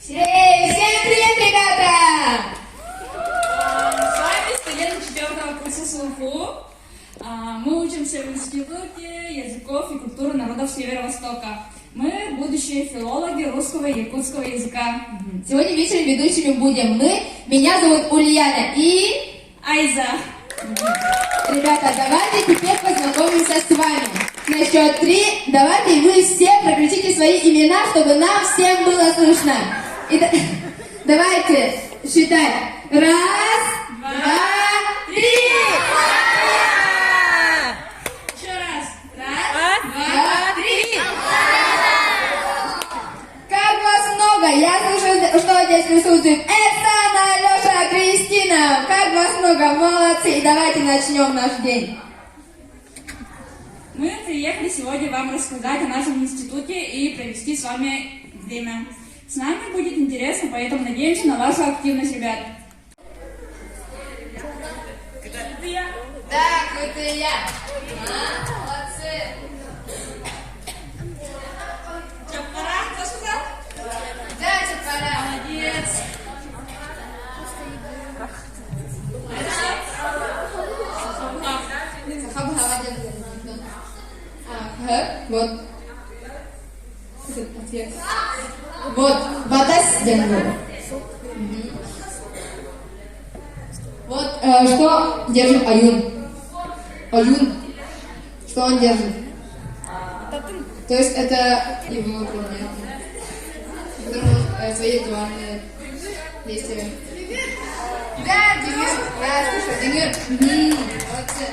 Всем привет, ребята! С вами студенты 4 курса СУФУ. Мы учимся в Институте языков и культуры народов Северо-Востока. Мы будущие филологи русского и якутского языка. Сегодня вечером ведущими будем мы. Меня зовут Ульяна и... Айза. Ребята, давайте теперь познакомимся с вами. На счет 3 давайте вы все прокричите свои имена, чтобы нам всем было слышно. Давайте считать. 1, 2, 3. Еще раз. 1, 2, 3. Как вас много! Я слышу, что здесь присутствует. Оксана, Алеша, Кристина. Как вас много! Молодцы! И давайте начнем наш день. Мы приехали сегодня вам рассказать о нашем институте и провести с вами время. С нами будет интересно, поэтому надеемся на вашу активность, ребят. Да, крутые я. Молодцы. Чапара, кто сказал? Да, Чапара. Молодец. Вот. Ответ. Вот. Батас Денгу. Вот. Что держит Аюн? Аюн. Что он держит? То есть это его планета. Который свои ритуальные действия. Да, Демир. Да, слушай, Демир. Молодцы.